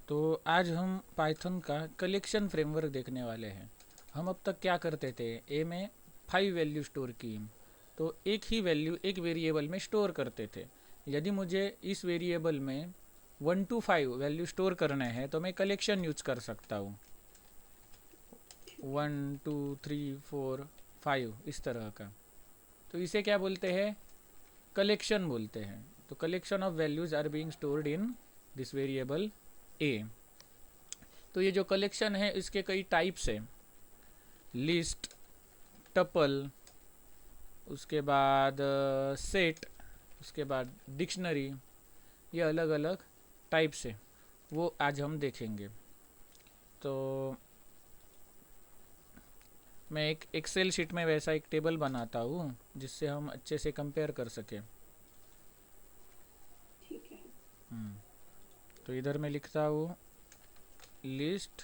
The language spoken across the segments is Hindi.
तो आज हम पाइथन का कलेक्शन फ्रेमवर्क देखने वाले हैं। हम अब तक क्या करते थे, ए में 5 वैल्यू स्टोर की, तो एक ही वैल्यू एक वेरिएबल में स्टोर करते थे। यदि मुझे इस वेरिएबल में 1 to 5 वैल्यू स्टोर करने हैं तो मैं कलेक्शन यूज कर सकता हूँ, 1 2 3 4 5 इस तरह का। तो इसे क्या बोलते हैं, कलेक्शन बोलते हैं। तो collection of values are being stored in this variable a. तो ये जो कलेक्शन है इसके कई टाइप्स है, लिस्ट, टपल, उसके बाद सेट, उसके बाद डिक्शनरी, ये अलग अलग टाइप्स है, वो आज हम देखेंगे। तो मैं एक एक्सेल शीट में वैसा एक टेबल बनाता हूँ जिससे हम अच्छे से कंपेयर कर सकें। ठीक है। तो इधर मैं लिखता हूँ लिस्ट,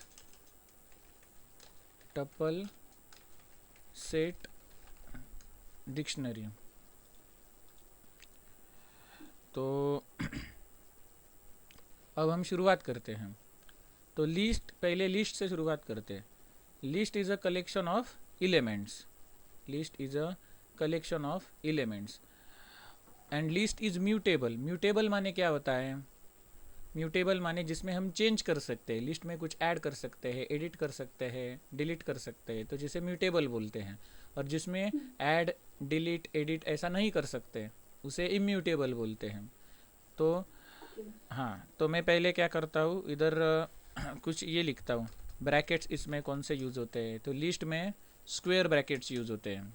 टपल, सेट, डिक्शनरी। तो अब हम शुरुआत करते हैं। तो लिस्ट, पहले लिस्ट से शुरुआत करते हैं। List is a collection of elements, list is a collection of elements and list is mutable. Mutable माने क्या होता है, म्यूटेबल माने जिसमें हम चेंज कर सकते हैं, लिस्ट में कुछ ऐड कर सकते हैं, एडिट कर सकते हैं, डिलीट कर सकते हैं, तो जिसे म्यूटेबल बोलते हैं। और जिसमें ऐड, डिलीट, एडिट ऐसा नहीं कर सकते उसे इम्यूटेबल बोलते हैं। तो ओके। हाँ, तो मैं पहले क्या करता हूँ, इधर कुछ ये लिखता हूँ, ब्रैकेट्स इसमें कौन से यूज़ होते हैं। तो लिस्ट में स्क्वायर ब्रैकेट्स यूज़ होते हैं,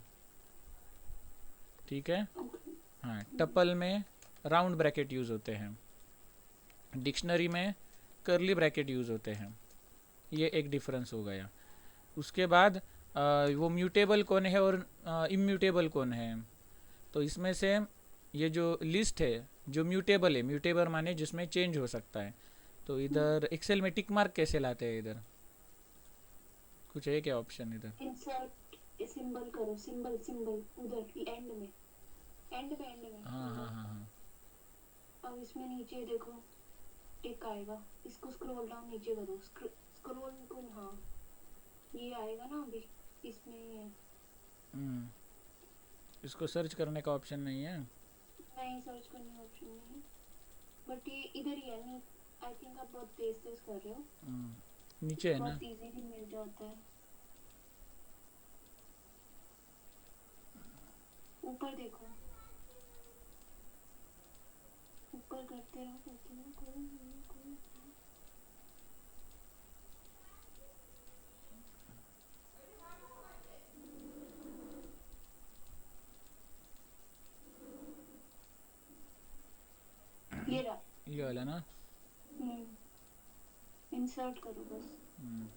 ठीक है। ओके। हाँ, टपल में राउंड ब्रैकेट यूज़ होते हैं, डिक्शनरी में कर्ली ब्रैकेट यूज़ होते हैं। ये एक डिफरेंस हो गया। उसके बाद वो म्यूटेबल कौन है और इम्यूटेबल कौन है। तो इसमें से ये जो लिस्ट है जो म्यूटेबल है, म्यूटेबल माने जिसमें चेंज हो सकता है। तो इधर एक्सेल में टिक मार्क कैसे लाते हैं, इधर कुछ है क्या ऑप्शन इधर। इंसर्ट सिंबल करो, सिंबल सिंबल उधर एंड में, एंड में हाँ हाँ उधर। हाँ हाँ। अब इसमें नीचे देखो टिक आएगा, इसको स्क्रॉल डाउन नीचे करो, स्क्रॉल को, हाँ ये आएगा ना अभी, इसमें ही है। हम्म, इसको सर्च करने का ऑप्शन नहीं है। नहीं, सर्च करने का ऑप्शन नहीं है, बट ये इधर ही है। नहीं, आई थिंक आप बहुत तेज तेज कर रहे हो, नीचे है ना। बहुत इजीली मिल जाता है। ऊपर देखो, ऊपर करते रहो कोई। ये रहा। ये वाला ना। इंसर्ट करो बस, हम्म,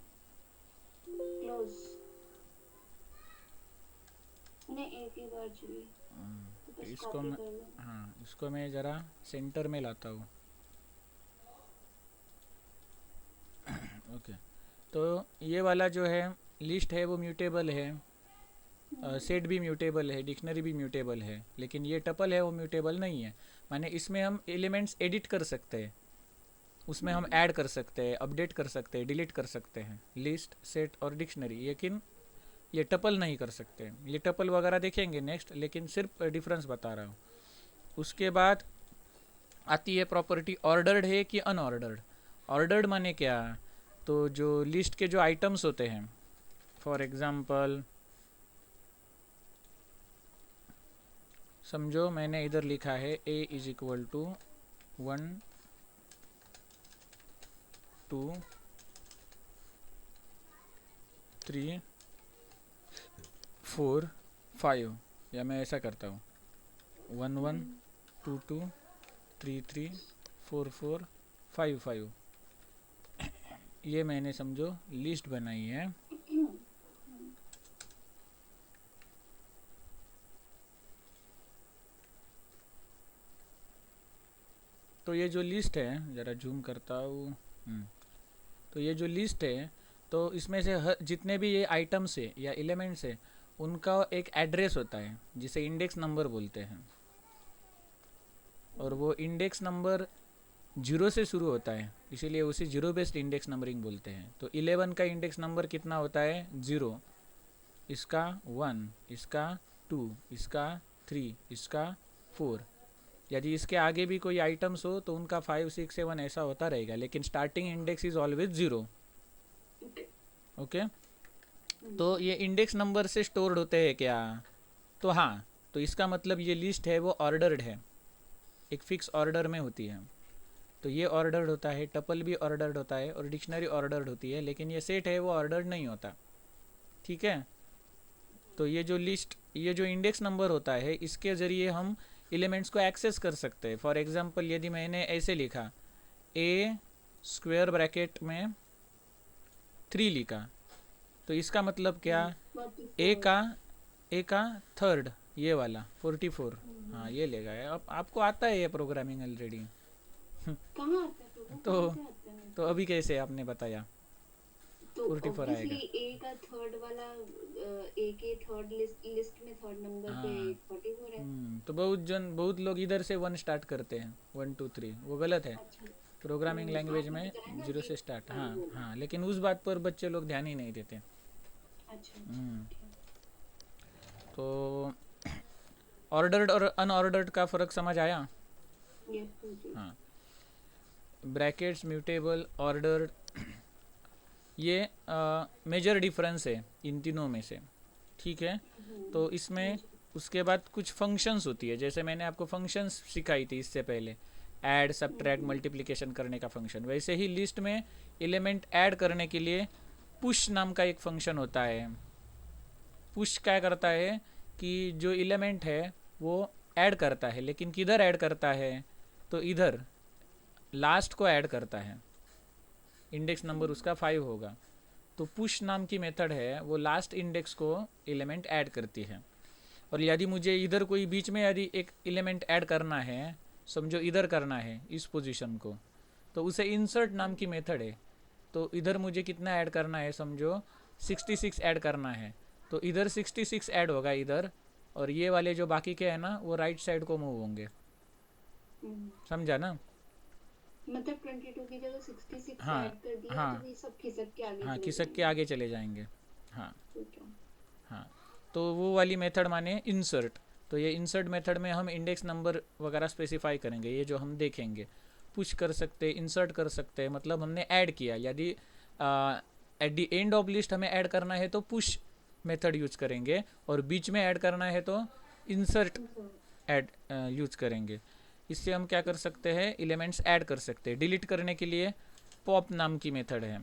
क्लोज। नहीं, एक ही बार चाहिए, तो तो बस इसको कॉपी मैं, कर लो। हाँ इसको मैं ज़रा सेंटर में लाता हूँ। ओके। तो ये वाला जो है लिस्ट है वो म्यूटेबल है, सेट भी म्यूटेबल है, डिक्शनरी भी म्यूटेबल है, लेकिन ये टपल है वो म्यूटेबल नहीं है। माने इसमें हम एलिमेंट्स एडिट कर सकते हैं, उसमें हम ऐड कर सकते हैं, अपडेट कर सकते हैं, डिलीट कर सकते हैं, लिस्ट, सेट और डिक्शनरी, लेकिन ये टपल नहीं कर सकते। ये टपल वगैरह देखेंगे नेक्स्ट, लेकिन सिर्फ डिफरेंस बता रहा हूँ। उसके बाद आती है प्रॉपर्टी, ऑर्डर्ड है कि अनऑर्डर्ड। ऑर्डर्ड माने क्या, तो जो लिस्ट के जो आइटम्स होते हैं, फॉर एग्जांपल समझो मैंने इधर लिखा है ए इज इक्वल टू 1 2 3 4 5, या मैं ऐसा करता हूँ 1 1 2 2 3 3 4 4 5 5, ये मैंने समझो लिस्ट बनाई है। तो ये जो लिस्ट है, ज़रा जूम करता हूँ। तो ये जो लिस्ट है, तो इसमें से जितने भी ये आइटम्स है या एलिमेंट्स है, उनका एक एड्रेस होता है जिसे इंडेक्स नंबर बोलते हैं। और वो इंडेक्स नंबर 0 से शुरू होता है, इसीलिए उसे जीरो बेस्ड इंडेक्स नंबरिंग बोलते हैं। तो 11 का इंडेक्स नंबर कितना होता है? 0, इसका 1, इसका 2, इसका 3, इसका 4। यदि इसके आगे भी कोई आइटम्स हो तो उनका 5, 6, 7 ऐसा होता रहेगा, लेकिन starting index is always 0। Okay, तो ये इंडेक्स नंबर से स्टोर्ड होते हैं क्या? तो हाँ, तो इसका मतलब ये लिस्ट है वो ऑर्डर्ड है, एक फिक्स ऑर्डर में होती है। तो ये ऑर्डर्ड होता है, टपल भी ऑर्डर्ड होता है और डिक्शनरी ऑर्डर्ड होती है, लेकिन ये सेट है वो ऑर्डर्ड नहीं होता। ठीक है, तो ये जो लिस्ट, ये जो इंडेक्स नंबर होता है, इसके ज़रिए हम एलिमेंट्स को एक्सेस कर सकते हैं। फॉर एग्जांपल यदि मैंने ऐसे लिखा ए स्क्वायर ब्रैकेट में 3 लिखा, तो इसका मतलब क्या? ए का थर्ड, ये वाला 44, हाँ ये लेगा। अब आपको आता है ये प्रोग्रामिंग ऑलरेडी। कहाँ आता है तो तो कहाँ से आता है? तो अभी कैसे आपने बताया तो 44 आएगा? ऑब्वियसली ए का थर्ड वाला ए के थर्ड लिस्ट में थर्ड नंबर पे हाँ 44 है। तो बहुत लोग इधर से 1 स्टार्ट करते हैं, 1 2 3, वो गलत है। अच्छा, प्रोग्रामिंग लैंग्वेज आपने में बताया ना 0 कि से स्टार्ट। हाँ बोला। हाँ, लेकिन उस बात पर बच्चे लोग ध्यान ही नहीं देते। अच्छा हम्म, अच्छा, तो ऑर्डर्ड और अनऑर्डर्ड का फ़र्क समझ आया? यस जी। हाँ, ब्रैकेट्स, म्यूटेबल, ऑर्डर्ड, ये मेजर डिफरेंस है इन तीनों में से। ठीक है, तो इसमें उसके बाद कुछ फंक्शंस होती है, जैसे मैंने आपको फंक्शंस सिखाई थी इससे पहले, ऐड, सब्ट्रैक्ट, मल्टीप्लिकेशन करने का फंक्शन। वैसे ही लिस्ट में एलिमेंट ऐड करने के लिए पुश नाम का एक फंक्शन होता है। पुश क्या करता है कि जो एलिमेंट है वो ऐड करता है, लेकिन किधर ऐड करता है? तो इधर लास्ट को ऐड करता है। इंडेक्स नंबर उसका 5 होगा, तो पुश नाम की मेथड है वो लास्ट इंडेक्स को एलिमेंट ऐड करती है। और यदि मुझे इधर कोई बीच में यदि एक एलिमेंट ऐड करना है, समझो इधर करना है इस पोजीशन को, तो उसे इंसर्ट नाम की मेथड है। तो इधर मुझे कितना ऐड करना है? समझो 66 ऐड करना है, तो इधर 66 ऐड होगा इधर, और ये वाले जो बाकी के हैं ना वो राइट साइड को मूव होंगे। समझा ना? मतलब 22 की जगह 66 हाँ ऐड कर दिया हाँ तो ये सब खिसक के आगे हाँ, चले खिसक के जाएंगे। आगे चले जाएंगे। हाँ ठीक है। हाँ, तो वो वाली मेथड माने इंसर्ट। तो ये इंसर्ट मेथड में हम इंडेक्स नंबर वगैरह स्पेसिफाई करेंगे, ये जो हम देखेंगे। पुश कर सकते, इंसर्ट कर सकते हैं, मतलब हमने ऐड किया। यदि at the end of list हमें ऐड करना है तो पुश मेथड यूज करेंगे, और बीच में ऐड करना है तो इंसर्ट ऐड यूज करेंगे। इससे हम क्या कर सकते हैं? एलिमेंट्स ऐड कर सकते हैं। डिलीट करने के लिए पॉप नाम की मेथड है।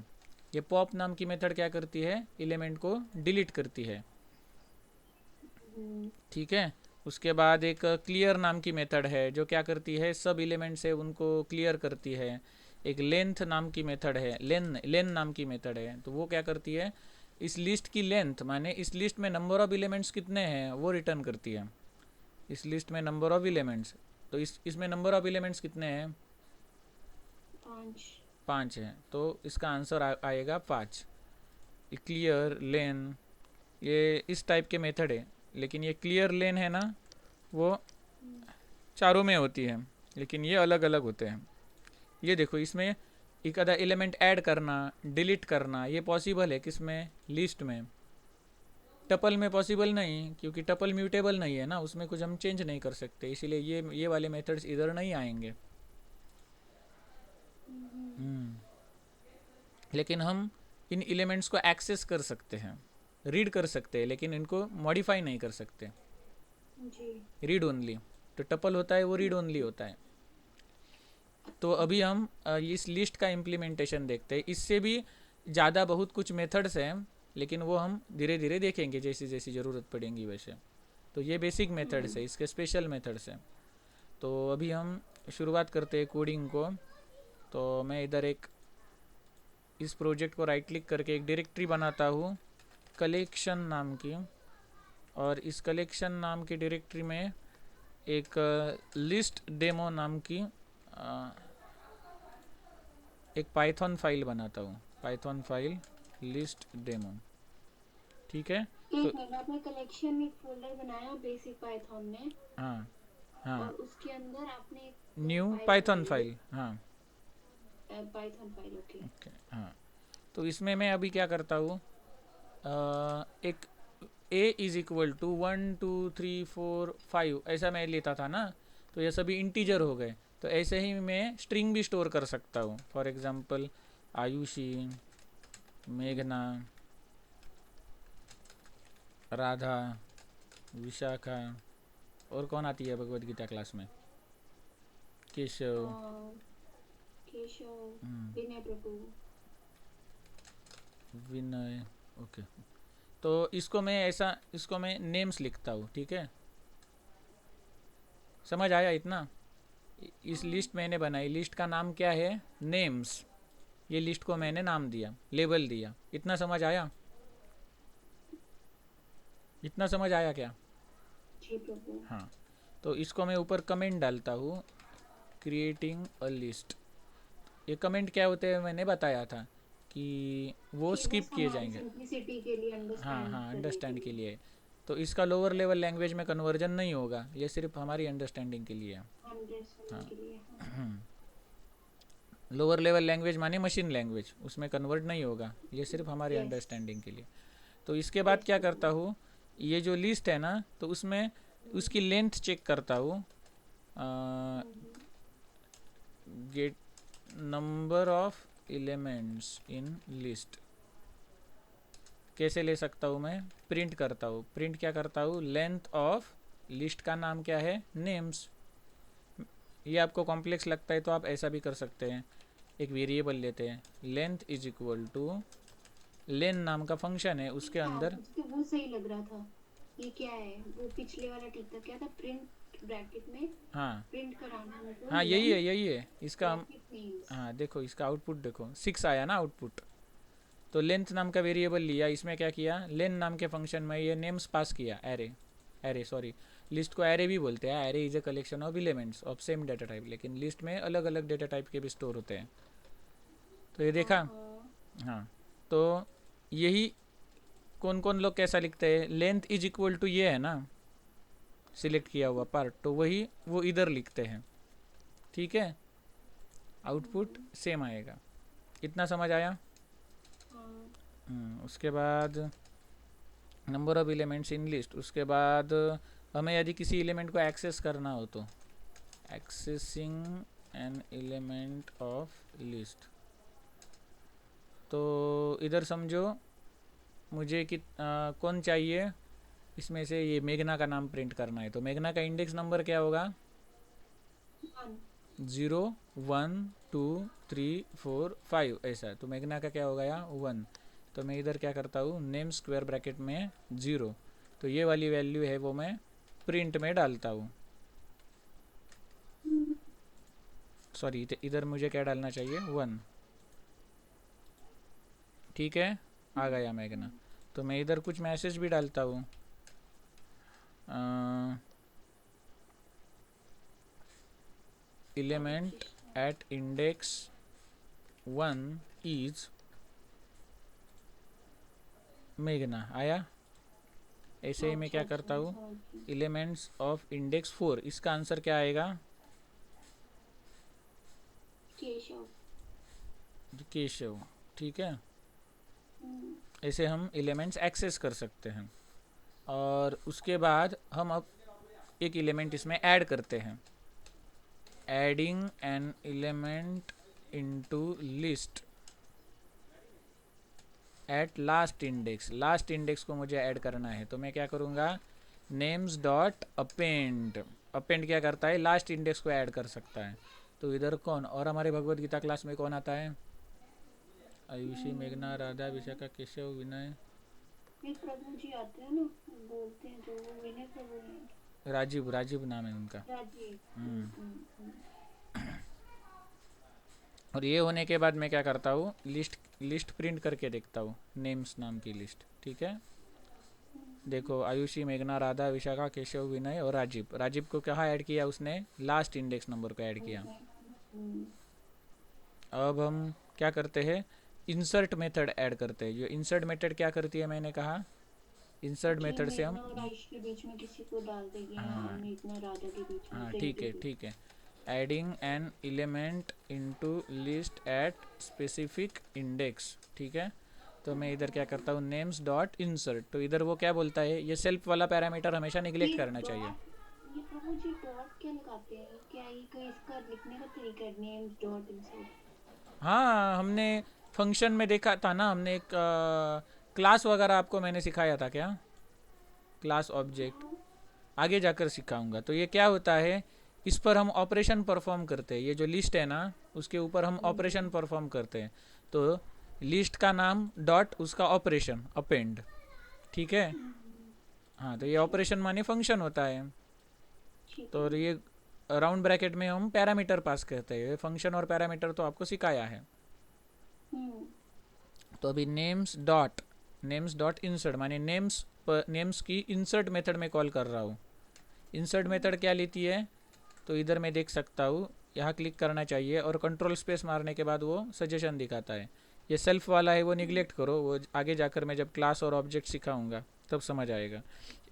ये पॉप नाम की मेथड क्या करती है? एलिमेंट को डिलीट करती है। ठीक है, उसके बाद एक क्लियर नाम की मेथड है जो क्या करती है? सब एलिमेंट्स है उनको क्लियर करती है। एक लेंथ नाम की मेथड है, लेन नाम की मेथड है, तो वो क्या करती है? इस लिस्ट की लेंथ, माने इस लिस्ट में नंबर ऑफ एलिमेंट्स कितने हैं वो रिटर्न करती है। इस लिस्ट में नंबर ऑफ एलिमेंट्स, तो इसमें नंबर ऑफ एलिमेंट्स कितने हैं? 5 हैं, तो इसका आंसर आएगा 5। क्लियर लेन, ये इस टाइप के मेथड है, लेकिन ये क्लियर लेन है ना वो चारों में होती है, लेकिन ये अलग अलग होते हैं। ये देखो, इसमें एक आधा एलिमेंट ऐड करना, डिलीट करना, ये पॉसिबल है किसमें? लिस्ट में। टपल में पॉसिबल नहीं, क्योंकि टपल म्यूटेबल नहीं है ना, उसमें कुछ हम चेंज नहीं कर सकते, इसीलिए ये वाले मेथड्स इधर नहीं आएंगे। लेकिन हम इन एलिमेंट्स को एक्सेस कर सकते हैं, रीड कर सकते हैं, लेकिन इनको मॉडिफाई नहीं कर सकते। रीड ओनली, तो टपल होता है वो रीड ओनली होता है। तो अभी हम इस लिस्ट का इम्प्लीमेंटेशन देखते हैं। इससे भी ज़्यादा बहुत कुछ मेथड्स हैं, लेकिन वो हम धीरे धीरे देखेंगे जैसी जैसी ज़रूरत पड़ेगी वैसे। तो ये बेसिक मेथड्स है, इसके स्पेशल मेथड्स हैं। तो अभी हम शुरुआत करते हैं कोडिंग को। तो मैं इधर एक इस प्रोजेक्ट को राइट क्लिक करके एक डायरेक्टरी बनाता हूँ कलेक्शन नाम की, और इस कलेक्शन नाम की डायरेक्टरी में एक लिस्ट डेमो नाम की एक पाइथन फाइल बनाता हूँ, पाइथन फाइल लिस्ट डेमो। ठीक है, तो एक मिनट, आपने कलेक्शन एक फोल्डर बनाया बेसिक पाइथन में, हाँ और हाँ, उसके अंदर आपने न्यू फाइल पाइथन बनाई फाइल, हाँ पाइथन फाइल ओके। ओके हाँ, तो इसमें मैं अभी क्या करता हूँ, एक a इज इक्वल टू 1 2 3 4 5 ऐसा मैं लेता था ना, तो ये सभी इंटीजर हो गए। तो ऐसे ही मैं स्ट्रिंग भी स्टोर कर सकता हूँ। फॉर एग्जांपल आयुषी, मेघना, राधा, विशाखा, और कौन आती है भगवत गीता क्लास में, केशव, केशव, विनय प्रभु, विनय। ओके, तो इसको मैं नेम्स लिखता हूँ, ठीक है, समझ आया इतना। इस लिस्ट मैंने बनाई, लिस्ट का नाम क्या है, नेम्स। ये लिस्ट को मैंने नाम दिया, लेबल दिया, इतना समझ आया, इतना समझ आया क्या? जी प्रभु। हाँ, तो इसको मैं ऊपर कमेंट डालता हूँ, क्रिएटिंग अ लिस्ट। ये कमेंट क्या होते हैं मैंने बताया था कि वो कि स्किप बस किए हमारी जाएंगे। सिंप्लिसिटी के लिए, हाँ अंडरस्टैंड हाँ, करने के अंडरस्टैंड के लिए। लिए। तो इसका लोअर लेवल लैंग्वेज में कन्वर्जन नहीं होगा, ये सिर्फ हमारी अंडरस्टैंडिंग के लिए है। अंडरस्टैंडिंग हाँ, के लिए हाँ। लोअर लेवल लैंग्वेज माने मशीन लैंग्वेज, उसमें कन्वर्ट नहीं होगा, ये सिर्फ हमारी यस अंडरस्टैंडिंग के लिए। तो इसके बाद यस क्या करता प्रभु। हूँ, ये जो लिस्ट है ना, तो उसमें उसकी लेंथ चेक करता हूँ, get number of elements in list. कैसे ले सकता हूँ मैं, प्रिंट करता हूँ। प्रिंट क्या करता हूँ, लेंथ ऑफ लिस्ट का नाम क्या है, नेम्स। ये आपको कॉम्प्लेक्स लगता है तो आप ऐसा भी कर सकते हैं, एक वेरिएबल लेते हैं, लेंथ इज इक्वल टू, लेन नाम का फंक्शन है, उसके हाँ अंदर। मुझे तो वो सही लग रहा था। ये क्या है, वो पिछले वाला ठीक था, क्या था, प्रिंट ब्रैकेट में हाँ प्रिंट कराना है हमको हाँ, यही है लेंथ यही है इसका हम। Bracket names. हाँ देखो, इसका आउटपुट देखो, 6 आया ना आउटपुट। तो लेंथ नाम का वेरिएबल लिया, इसमें क्या किया, लेन नाम के फंक्शन में ये नेम्स पास किया, एरे, एरे सॉरी, लिस्ट को एरे भी बोलते हैं। Array is a collection of elements of same data type, लेकिन लिस्ट में अलग अलग डेटा टाइप के भी स्टोर होते हैं। तो ये देखा। हाँ, तो यही कौन कौन लोग कैसा लिखते हैं, लेंथ इज इक्वल टू ये है ना सिलेक्ट किया हुआ पार्ट, तो वही वो इधर लिखते हैं, ठीक है, आउटपुट सेम आएगा। इतना समझ आया। उसके बाद number of elements in list, उसके बाद हमें यदि किसी एलिमेंट को एक्सेस करना हो तो accessing an element of list. तो इधर समझो मुझे कौन चाहिए, इसमें से ये मेघना का नाम प्रिंट करना है, तो मेघना का इंडेक्स नंबर क्या होगा, 0 1 2 3 4 5 ऐसा। तो मेघना का क्या होगा यहाँ 1। तो मैं इधर क्या करता हूँ, नेम स्क्वायर ब्रैकेट में 0, तो ये वाली वैल्यू है वो मैं प्रिंट में डालता हूँ। सॉरी, इधर मुझे क्या डालना चाहिए, 1, ठीक है, आ गया मेघना। तो मैं इधर कुछ मैसेज भी डालता हूँ, एलिमेंट एट इंडेक्स 1 इज मेघना, आया। ऐसे ही मैं क्या करता हूँ, एलिमेंट्स ऑफ इंडेक्स 4, इसका आंसर क्या आएगा, केशव। केशव, ठीक है। ऐसे हम एलिमेंट्स एक्सेस कर सकते हैं। और उसके बाद हम अब एक एलिमेंट इसमें ऐड करते हैं, adding an element into list at last index. Last index को मुझे ऐड करना है, तो मैं क्या करूँगा, नेम्स डॉट अपेंड। अपेंड क्या करता है, लास्ट इंडेक्स को ऐड कर सकता है। तो इधर कौन, और हमारे भगवत गीता क्लास में कौन आता है, आयुषी, मेघना, राधा, विशाखा, केशव, विनय, एक प्रभु जी आते हैं ना, बोलते हैं जो, वो विनय प्रभु हैं। राजीव, राजीव नाम है उनका। राजीव। और ये होने के बाद मैं क्या करता हूँ, लिस्ट प्रिंट करके देखता हूँ, नेम्स नाम की लिस्ट, ठीक है। देखो, आयुषी, मेघना, राधा, विशाखा, केशव, विनय और राजीव। राजीव को कहाँ ऐड किया उसने, लास्ट इंडेक्स नंबर को ऐड किया। अब हम क्या करते हैं, इंसर्ट मेथड ऐड करते हैं। जो इंसर्ट मेथड क्या करती है, मैंने कहा इंसर्ट कि मेथड से हम, मेघना और आयुष के बीच में किसी को डाल देगी, या हाँ मेघना राधा के बीच में, हाँ प्रेम ठीक के है बीच ठीक है, adding an element into list at specific index, ठीक है। तो मैं इधर क्या करता हूँ, नेम्स डॉट इंसर्ट, तो इधर वो क्या बोलता है, ये सेल्फ वाला पैरामीटर हमेशा निगलेक्ट ये करना चाहिए। डॉट, ये प्रभु जी डॉट क्या लगाते हैं, क्या ये कोई इसका लिखने का तरीका है, नेम्स डॉट इंसर्ट? हाँ, हमने फंक्शन में देखा था ना, हमने एक क्लास वगैरह आपको मैंने सिखाया था क्या, क्लास ऑब्जेक्ट, हाँ। आगे जाकर सिखाऊंगा। तो ये क्या होता है, इस पर हम ऑपरेशन परफॉर्म करते हैं, ये जो लिस्ट है ना उसके ऊपर हम ऑपरेशन परफॉर्म करते हैं। तो लिस्ट का नाम डॉट उसका ऑपरेशन अपेंड, ठीक है। हाँ, तो ये अच्छा, ऑपरेशन माने फंक्शन होता है। ठीक तो है। ये राउंड ब्रैकेट में हम पैरामीटर पास करते हैं, फंक्शन और पैरामीटर तो आपको सिखाया है। हम्म। तो अभी नेम्स डॉट इंसर्ट माने नेम्स की इंसर्ट मेथड में कॉल कर रहा हूँ। इंसर्ट मेथड क्या लेती है, तो इधर मैं देख सकता हूँ, यहाँ क्लिक करना चाहिए और कंट्रोल स्पेस मारने के बाद वो सजेशन दिखाता है। ये सेल्फ वाला है वो निगलेक्ट करो, वो आगे जाकर मैं जब क्लास और ऑब्जेक्ट सिखाऊंगा तब समझ आएगा।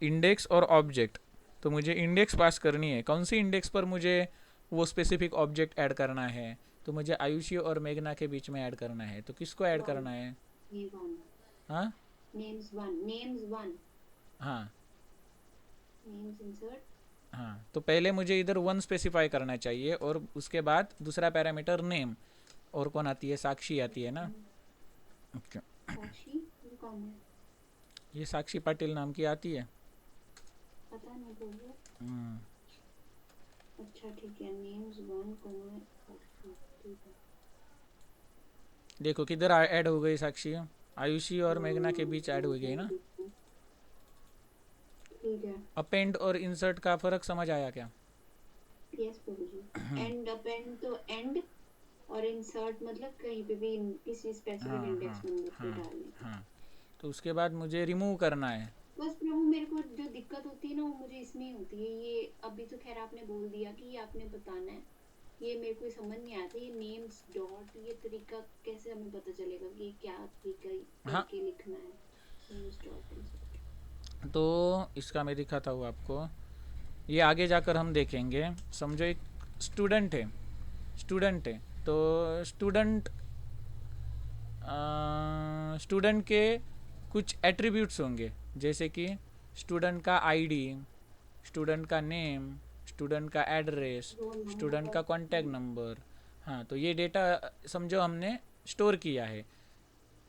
इंडेक्स और ऑब्जेक्ट, तो मुझे इंडेक्स पास करनी है, कौन सी इंडेक्स पर मुझे वो स्पेसिफिक ऑब्जेक्ट ऐड करना है, तो मुझे आयुषी और मेघना के बीच में ऐड करना है, तो किसको ऐड वन, करना है। ये वन, हाँ नेम्स वन, नेम्स वन, हाँ नेम्स इंसर्ट। हाँ, तो पहले मुझे इधर वन स्पेसिफाई करना चाहिए और उसके बाद दूसरा पैरामीटर नेम, और कौन आती है, साक्षी आती है ना। ओके, साक्षी, ये कौन है? ये साक्षी पाटिल नाम की आती है। पता नहीं बोलो। हम्म, अच्छा ठीक है, नेम्स वन कौन है? साक्षी, ठीक है। देखो किधर ऐड हो गई साक्षी, आयुषी और मेघना के बीच ऐड हो गई ना। ठीक है। अपेंड और इंसर्ट का फर्क समझ आया क्या। यस प्रभु जी। एंड अपेंड तो एंड, और इंसर्ट मतलब कहीं पे भी किसी स्पेसिफिक हाँ हाँ इंडेक्स नंबर पे हाँ डालने का। हाँ, तो उसके बाद मुझे रिमूव करना है। बस प्रभु मेरे को जो दिक्कत होती है ना वो मुझे इसमें ही होती है, ये अभी तो खैर आपने बोल दिया कि ये आपने बताना है, ये मेरे को समझ नहीं आता, ये नेम्स डॉट ये तरीका कैसे हमें पता चलेगा कि ये क्या तरीका हाँ, करके लिखना है, नेम्स डॉट इंसर्ट? तो इसका मैं दिखाता हूँ आपको, ये आगे जाकर हम देखेंगे। समझो एक स्टूडेंट है, तो स्टूडेंट के कुछ एट्रीब्यूट्स होंगे, जैसे कि स्टूडेंट का आईडी, स्टूडेंट का नेम, स्टूडेंट का एड्रेस, रोल स्टूडेंट नंबर। का कॉन्टैक्ट नंबर। हाँ, तो ये डेटा समझो हमने स्टोर किया है।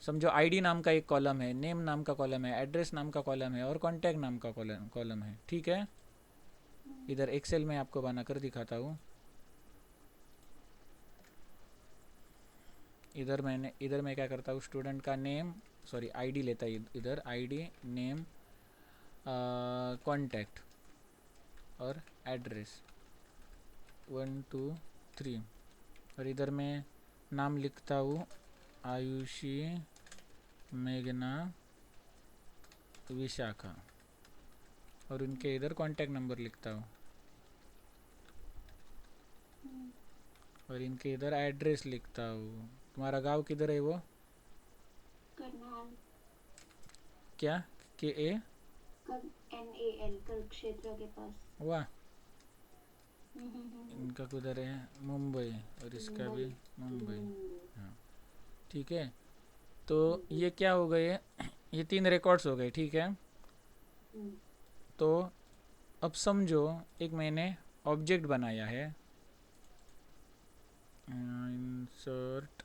समझो आईडी नाम का एक कॉलम है, नेम नाम का कॉलम है, एड्रेस नाम का कॉलम है और कॉन्टैक्ट नाम का कॉलम है, ठीक है। इधर एक्सेल में आपको बनाकर दिखाता हूँ। इधर मैं क्या करता हूँ, स्टूडेंट का नेम, सॉरी आईडी लेता है, इधर आईडी, नेम, कॉन्टैक्ट और एड्रेस 1 2 3, और इधर मैं नाम लिखता हूँ आयुषी, मेघना, विशाखा, और उनके इधर कॉन्टैक्ट नंबर लिखता हूँ, और इनके इधर एड्रेस लिखता हूँ। तुम्हारा गांव किधर है वो, करनाल, क्या, के ए, कर NAL, कर क्षेत्र के पास। वाह, इनका किधर है, मुंबई, और इसका भी मुंबई, मुंबई। मुंबई। हाँ, ठीक है। तो ये क्या हो गए, ये 3 रिकॉर्ड्स हो गए, ठीक है। तो अब समझो एक मैंने ऑब्जेक्ट बनाया है, इंसर्ट,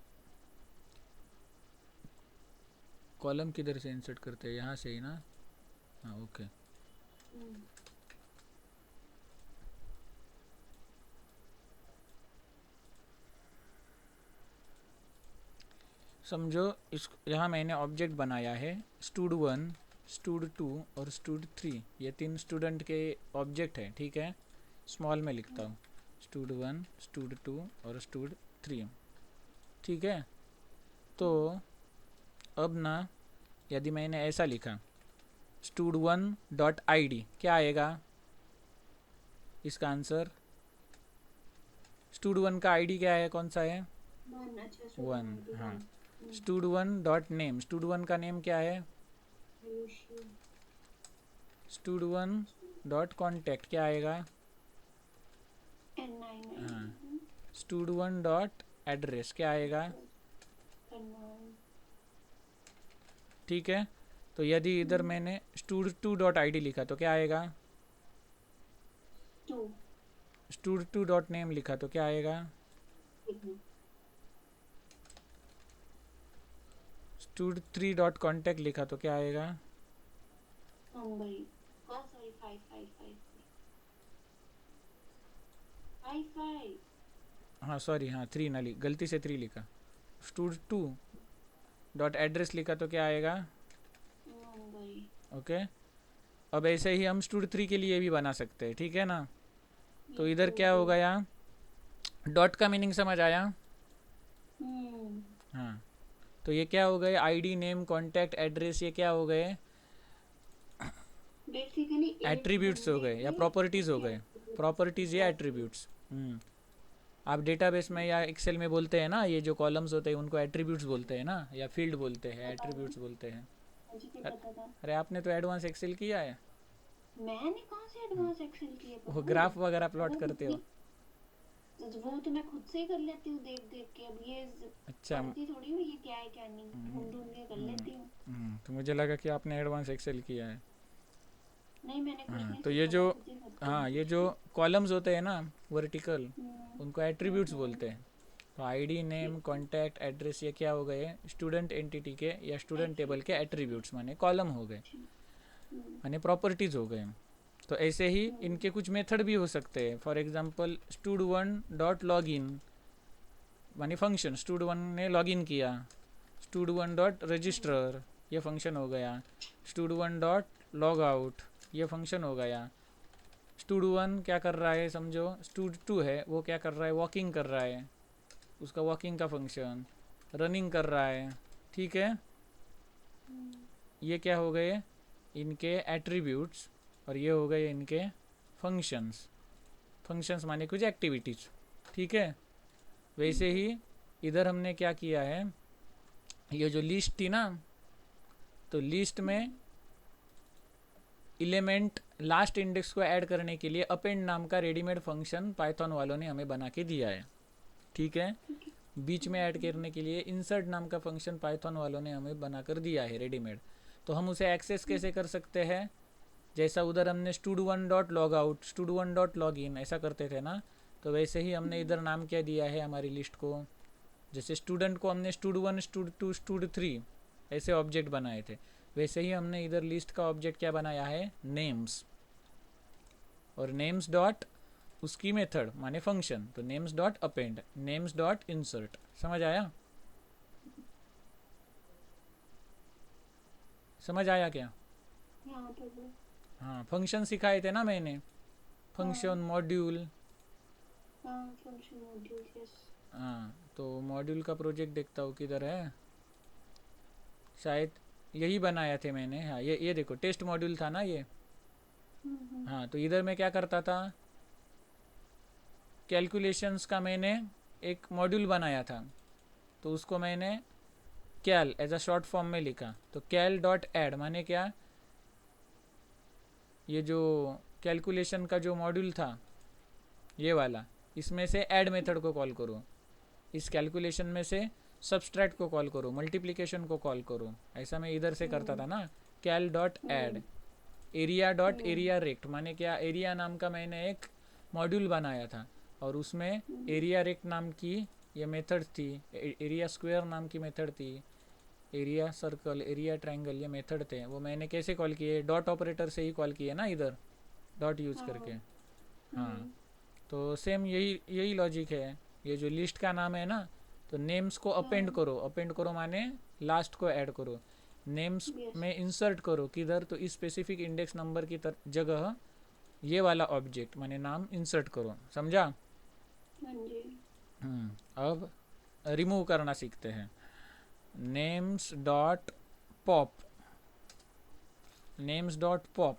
कॉलम किधर से इंसर्ट करते हैं, यहाँ से ही ना। हाँ ओके, समझो इस यहाँ मैंने ऑब्जेक्ट बनाया है stud1, stud2 और stud3, ये 3 स्टूडेंट के ऑब्जेक्ट है, ठीक है। स्मॉल में लिखता हूँ, stud1, stud2 और stud3, ठीक है। तो अब ना, यदि मैंने ऐसा लिखा stud1 डॉट id, क्या आएगा इसका आंसर। stud1 का आईडी क्या है, कौन सा है, वन। अच्छा, 1, स्टूडेंट हाँ। One. stud1 dot name, stud1 का नेम क्या है, आयुषी। stud1 डॉट कॉन्टैक्ट क्या आएगा, N9 हाँ, stud1 डॉट एड्रेस क्या आएगा, N9 ठीक है। तो यदि इधर मैंने stud2 डॉट आई लिखा तो क्या आएगा, 2 stud2 डॉट नेम लिखा तो क्या आएगा, stud3 डॉट कॉन्टैक्ट लिखा तो क्या आएगा, मुंबई। हाँ सॉरी 5 5 5 5 हाँ सॉरी, हाँ 3 ना गलती से 3 लिखा, stud2 डॉट एड्रेस लिखा तो क्या आएगा, मुंबई। ओके। अब ऐसे ही हम stud3 के लिए भी बना सकते हैं, ठीक है ना। तो इधर क्या हो गया, डॉट का मीनिंग समझ आया। हाँ, तो ये क्या हो गए, आईडी नेम कॉन्टैक्ट एड्रेस, ये क्या हो गए, बेसिकली एट्रीब्यूट्स हो गए या प्रॉपर्टीज़ हो गए, प्रॉपर्टीज़ या एट्रीब्यूट्स। आप डेटाबेस में या एक्सेल में बोलते हैं ना, ये जो कॉलम्स होते हैं उनको एट्रीब्यूट्स बोलते हैं ना, या फील्ड बोलते हैं, एट्रीब्यूट्स बोलते हैं। मुझे क्या पता था। अरे आपने तो एडवांस एक्सेल किया है, मैंने कहाँ से एडवांस एक्सेल किया वो प्रभु। ग्राफ वगैरह प्लॉट करते हो। वो तो मैं खुद से ही कर लेती हूँ देख देख के। अब ये अच्छा, पढ़ती थोड़ी हूँ ये क्या है क्या नहीं, ढूंढ ढूंढ के कर लेती हूँ। तो मुझे लगा कि आपने एडवांस एक्सेल किया है। नहीं मैंने कुछ हाँ, नहीं तो ये सीखा, जो, मैं खुद ही करती हूँ। हाँ ये जो कॉलम्स होते हैं ना वर्टिकल, उनको एट्रीब्यूट्स हम्म, बोलते हैं। तो आईडी नेम कॉन्टैक्ट एड्रेस ये क्या हो गए, स्टूडेंट एंटिटी के या स्टूडेंट टेबल के एट्रीब्यूट्स माने कॉलम हो गए, माने प्रॉपर्टीज़ हो गए। तो ऐसे ही इनके कुछ मेथड भी हो सकते हैं। For example stud1 dot log in माने फंक्शन, stud1 ने लॉग इन किया, stud1 डॉट रजिस्टर ये फंक्शन हो गया, stud1 डॉट लॉग आउट ये फंक्शन हो गया। stud1 क्या कर रहा है समझो, stud2 है वो क्या कर रहा है, वॉकिंग कर रहा है, उसका वॉकिंग का फंक्शन, रनिंग कर रहा है, ठीक है। ये क्या हो गए इनके एट्रीब्यूट्स, और ये हो गए इनके फंक्शंस। फंक्शंस माने कुछ एक्टिविटीज़, ठीक है। वैसे ही इधर हमने क्या किया है, ये जो लिस्ट थी ना, तो लिस्ट में एलिमेंट लास्ट इंडेक्स को ऐड करने के लिए अपेंड नाम का रेडीमेड फंक्शन पाइथन वालों ने हमें बना के दिया है, ठीक है। बीच में ऐड करने के लिए इंसर्ट नाम का फंक्शन पाइथन वालों ने हमें बनाकर दिया है रेडीमेड। तो हम उसे एक्सेस कैसे कर सकते हैं, जैसा उधर हमने stud1 dot log out stud1 dot log in ऐसा करते थे ना, तो वैसे ही हमने इधर नाम क्या दिया है हमारी लिस्ट को, जैसे स्टूडेंट को हमने stud1 stud2 stud3 ऐसे ऑब्जेक्ट बनाए थे, वैसे ही हमने इधर लिस्ट का ऑब्जेक्ट क्या बनाया है, नेम्स। और नेम्स डॉट उसकी मेथड माने फंक्शन, तो names dot append, names dot insert. समझ आया, समझ आया क्या। हाँ प्रभु। हाँ, फंक्शन सिखाए थे ना मैंने, फंक्शन मॉड्यूल। हाँ फंक्शन मॉड्यूल यस। हाँ, तो मॉड्यूल का प्रोजेक्ट देखता हूँ किधर है, शायद यही बनाया थे मैंने। हाँ ये देखो टेस्ट मॉड्यूल था ना ये। हाँ, तो इधर मैं क्या करता था, कैलकुलेशंस का मैंने एक मॉड्यूल बनाया था, तो उसको मैंने कैल एज अ शॉर्ट फॉर्म में लिखा। तो कैल डॉट ऐड माने क्या, ये जो कैलकुलेशन का जो मॉड्यूल था ये वाला, इसमें से ऐड मेथड को कॉल करो, इस कैलकुलेशन में से सब्सट्रैक्ट को कॉल करो, मल्टीप्लिकेशन को कॉल करो, ऐसा मैं इधर से करता था ना। Cal dot add area dot area rect माने क्या, एरिया नाम का मैंने एक मॉड्यूल बनाया था, और उसमें एरिया रेक्ट नाम की ये मेथड थी, एरिया स्क्वायर नाम की मेथड थी, एरिया सर्कल एरिया ट्रायंगल ये मेथड थे। वो मैंने कैसे कॉल किए, डॉट ऑपरेटर से ही कॉल किए ना इधर, डॉट यूज करके। हाँ, तो सेम यही लॉजिक है। ये जो लिस्ट का नाम है ना, तो नेम्स को अपेंड करो, अपेंड करो माने लास्ट को ऐड करो, नेम्स में इंसर्ट करो किधर, तो इस स्पेसिफिक इंडेक्स नंबर की जगह ये वाला ऑब्जेक्ट माने नाम इंसर्ट करो, समझा। अब रिमूव करना सीखते हैं, names dot pop, names dot pop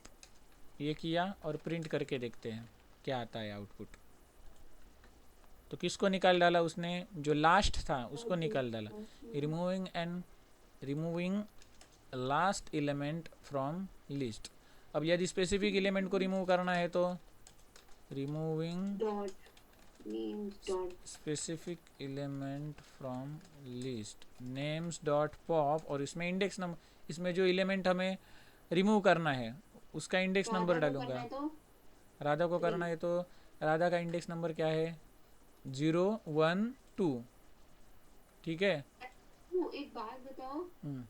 ये किया और प्रिंट करके देखते हैं क्या आता है आउटपुट। तो किसको निकाल डाला उसने, जो लास्ट था उसको निकाल डाला, removing last element from list. अब यदि स्पेसिफिक एलिमेंट को रिमूव करना है तो removing names dot specific element from list names dot pop, और इसमें इंडेक्स नंबर, इसमें जो एलिमेंट हमें रिमूव करना है उसका इंडेक्स नंबर राधा को करना डालूंगा। है तो राधा को 3। करना है तो राधा का इंडेक्स नंबर क्या है, 012, ठीक है। वो एक बात बताओ। हम्म,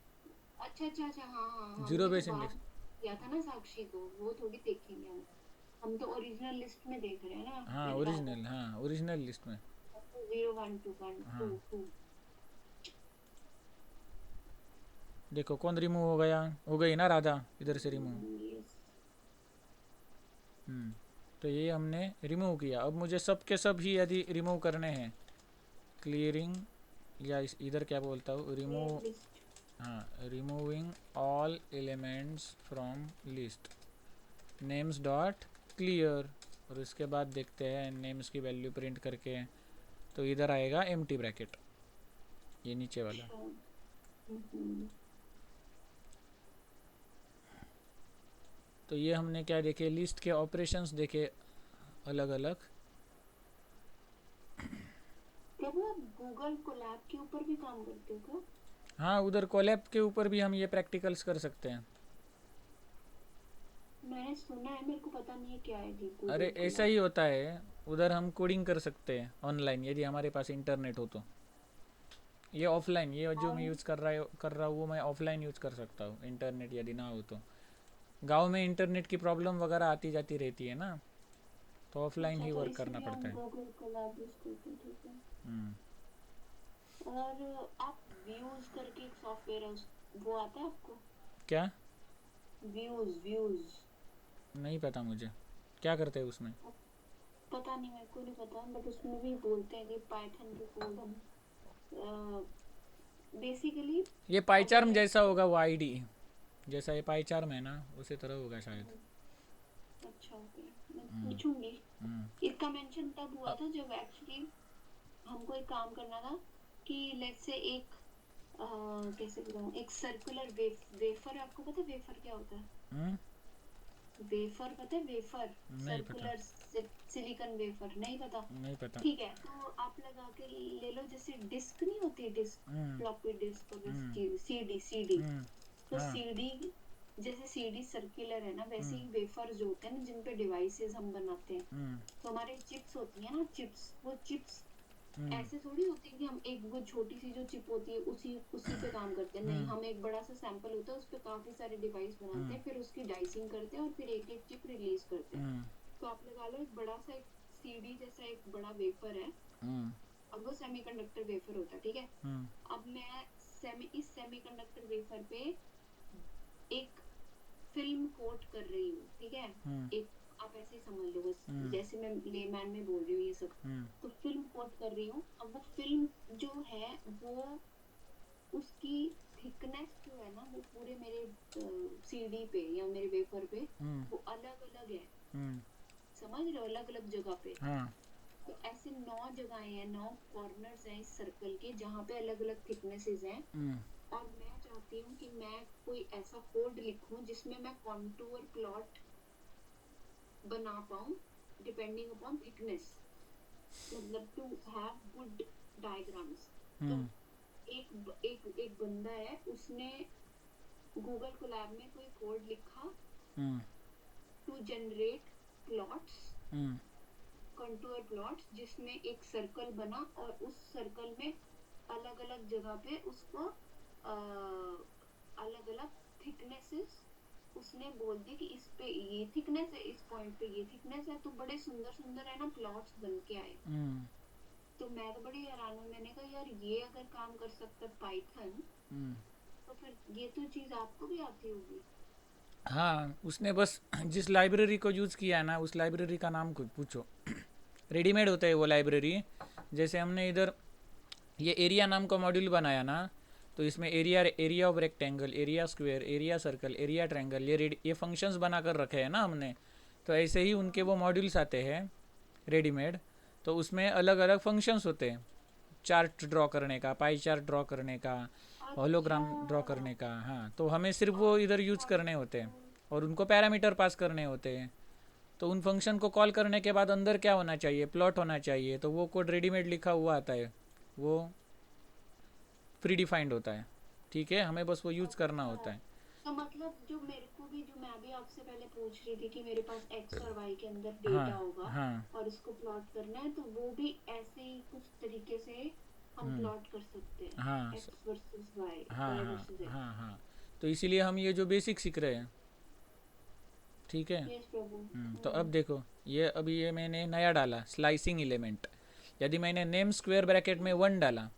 अच्छा अच्छा अच्छा, हाँ हाँ हाँ, जीरो हमने जो बेस बात इंडेक्स। किया था ना साक्षी को, वो थोड़ी देखेंगे हम तो ओरिजिनल लिस्ट में देख रहे हैं ना। हाँ राधा ओरिजिनल, हाँ ओरिजिनल लिस्ट में। 0 1 2 1 2 हाँ 2। देखो कौन रिमूव हो गया, हो गई ना राधा इधर से रिमूव। यस। तो ये हमने रिमूव किया। अब मुझे सब के सब ही यदि रिमूव करने हैं, क्लियरिंग, या इधर क्या बोलता हूँ, रिमूव, लिस्ट। हाँ removing all elements from list names dot clear, और इसके बाद देखते हैं नेम्स की वैल्यू प्रिंट करके, तो इधर आएगा एम्प्टी ब्रैकेट, ये नीचे वाला। तो ये हमने क्या देखे, लिस्ट के ऑपरेशंस देखे अलग अलग। क्या वो आप गूगल कोलैब के ऊपर भी काम करते हो क्या? हाँ उधर कोलैब के ऊपर भी हम ये प्रैक्टिकल्स कर सकते हैं। मैंने सुना है, मेरे को पता नहीं है क्या है जी अरे गूगल ऐसा कोलैब। ही होता है, उधर हम कोडिंग कर सकते हैं ऑनलाइन यदि हमारे पास इंटरनेट हो तो। ये ऑफलाइन, ये जो मैं यूज़ कर रहा हूँ वो मैं ऑफलाइन यूज़ कर सकता हूँ, इंटरनेट यदि ना हो तो। गांव में इंटरनेट की प्रॉब्लम वगैरह आती जाती रहती है ना, तो ऑफलाइन अच्छा ही तो वर्क करना इसलिए हम पड़ता है। गूगल कोलैब यूज करते हैं, ठीक है। हम्म, और आप व्यूज करके एक सॉफ्टवेयर है वो आता है आपको? क्या? Views views. नहीं पता मुझे, क्या करते हैं उसमें? पता नहीं, मेरे को नहीं पता, बट उसमें भी बोलते हैं कि पाइथन के कोड हम बेसिकली ये पाईचार्म अगर जैसा होगा वो आईडी, जैसा ये पाईचार्म है ना उसी तरह होगा शायद। अच्छा ओके, मैं हम्म, पूछूंगी। हम्म, इसका मेंशन तब हुआ था जब एक्चुअली हमको एक काम करना था कि लेट्स से एक कैसे बताऊं, एक सर्कुलर वेफर, आपको पता है वेफर क्या होता है? हम्म, वेफर पता है? वेफर नहीं पता, सर्कुलर सिलिकॉन वेफर नहीं पता? नहीं पता। ठीक है, तो आप लगा के ले लो, जैसे डिस्क नहीं होती, डिस्क हम्म, फ्लॉपी डिस्क और हम्म, सीडी सीडी। हम्म, तो हाँ, सीडी, जैसे सीडी सर्कुलर है ना, वैसे हम्म, ही वेफर जो होते हैं ना जिन पे डिवाइसेस हम बनाते हैं, हम्म, तो हमारे चिप्स होती है ना, चिप्स, वो चिप्स हम्म, ऐसे थोड़ी होती है कि हम एक वो छोटी सी जो चिप होती है उसी उसी पे काम करते हैं। नहीं, हम्म, हम एक बड़ा सा सैंपल होता है, उस पे काफी सारे डिवाइस बनाते हम्म, हैं, फिर उसकी डाइसिंग करते हैं और फिर एक एक चिप रिलीज करते हैं। हम्म, तो आप लगा लो एक बड़ा सा एक सीडी जैसा एक बड़ा वेफर है, हम्म, और वो सेमीकंडक्टर वेफर होता है, ठीक है। हम्म, अब मैं इस सेमीकंडक्टर वेफर पे एक फिल्म कोट कर रही हूँ, ठीक है। हम्म, एक, आप ऐसे ही समझ लो बस, हम्म, जैसे मैं लेमैन में बोल रही हूँ ये सब। हम्म, तो फिल्म कोट कर रही हूँ, अब वो फिल्म जो है वो, उसकी थिकनेस जो है ना, वो पूरे मेरे सीडी पे या मेरे वेफर पे हम्म, वो अलग अलग है। हम्म, समझ रहे हो, अलग अलग जगह पे। हाँ, तो ऐसे 9 जगहें हैं, 9 कॉर्नर्स हैं इस सर्कल के, जहाँ पे अलग अलग थिकनेसेस हैं। हम्म, और मैं चाहती हूँ कि मैं कोई ऐसा कोड लिखूं जिसमें मैं कॉन्टूर प्लॉट बना पाऊं डिपेंडिंग अपॉन थिकनेस, मतलब टू हैव गुड डायग्राम्स। तो हम्म, एक बंदा है, उसने गूगल कोलैब में कोई कोड लिखा hmm, to generate plots, hmm, contour plots, जिसमें एक सर्कल बना और उस सर्कल में अलग अलग जगह पे उसको अलग अलग थिकनेसेस उसने बोल दी कि इस पे ये थिकनेस है, इस पॉइंट पे ये थिकनेस है। तो बड़े सुंदर सुंदर है ना प्लॉट्स बन के आए। हम्म, तो मैं तो बड़ी हैरान हूँ, मैंने कहा यार ये अगर काम कर सकता पाइथन, हम्म। तो फिर ये तो चीज आपको भी आती होगी। हाँ उसने बस जिस लाइब्रेरी को यूज़ किया है ना उस लाइब्रेरी का नाम खुद पूछो, रेडीमेड होता है वो लाइब्रेरी। जैसे हमने इधर ये एरिया नाम का मॉड्यूल बनाया ना, तो इसमें area, area of rectangle, area square, area circle, area triangle, ये फंक्शंस बना कर रखे हैं ना हमने। तो ऐसे ही उनके वो मॉड्यूल्स आते हैं रेडीमेड, तो उसमें अलग अलग फंक्शंस होते हैं, चार्ट ड्रॉ करने का, पाई चार्ट ड्रॉ करने का, अच्छा होलोग्राम ड्रॉ करने का। हाँ तो हमें सिर्फ वो इधर यूज अच्छा करने होते हैं और उनको पैरामीटर पास करने होते हैं। तो उन फंक्शन को कॉल करने के बाद अंदर क्या होना चाहिए, प्लॉट होना चाहिए। तो वो कोड रेडीमेड लिखा हुआ आता है, वो प्री डिफाइंड होता है। ठीक है, हमें बस वो यूज़ करना अच्छा, होता है। तो मतलब जो मेरे को भी, जो मैं भी आपसे पहले पूछ रही थी कि मेरे पास एक्स और वाई के अंदर हाँ डेटा होगा हाँ और इसको प्लॉट करना है, तो वो भी ऐसे ही कुछ तरीके से हम प्लॉट कर सकते हैं, हाँ एक्स वर्सेस वाई, हाँ वाई हाँ वर्सेस एक्स। हाँ हाँ। तो इसीलिए हम ये जो बेसिक सीख रहे हैं। ठीक है। यस प्रभु। तो अब देखो, ये अभी ये मैंने नया डाला स्लाइसिंग एलिमेंट। यदि मैंने नेम स्क्वायर ब्रैकेट में 1 डाला